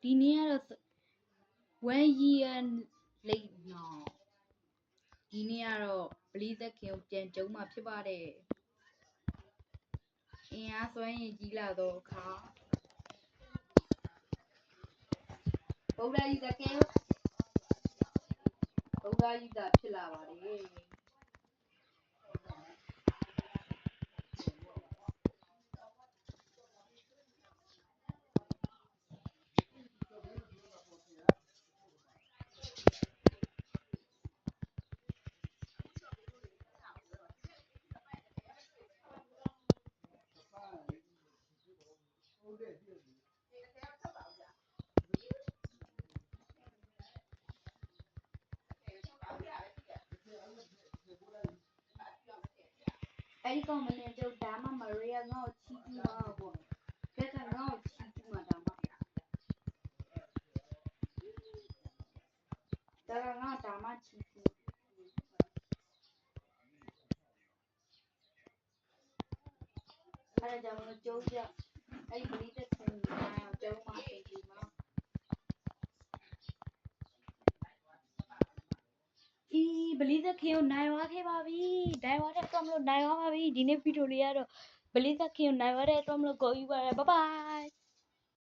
ဒီနေ့ကတော့ 1 year late now ဒီနေ့ကတော့ပလီသက်ခင်ကိုပြန်ကြုံမှာဖြစ်ပါတယ်အင်အားစွမ်းရည်ကြီးလာတော့အခါဗုဒ္ဓကြီးသခင်ဗုဒ္ဓကြီးသာဖြစ်လာပါတယ်အဲ့ဒီကောင်မင်းတို့ဒါမှမရီယာငါ့ကိုချီးကျူးမှာပေါ့ဘက်ကငါ့ကိုချီးကျူးမှာဒါမှဒါကငါ့ဒါမှချီးကျူးအဲ့ဒါကြောင့်မလို့ကျုံးပြအဲ့ဒီပလီသက်ခင်ကိုကျုံးမှာပြင်ပြီးမှာပလီသက်ခင်ကိုနိုင်သွားခဲ့ပါပြီနိုင်သွားတဲ့အတွက်မလို့နိုင်သွားပါပြီဒီနေ့ဗီဒီယိုလေးကတော့ပလီသက်ခင်ကိုနိုင်သွားတဲ့အတွက်မလို့ကိုယူပါရဘိုင်ဘိုင်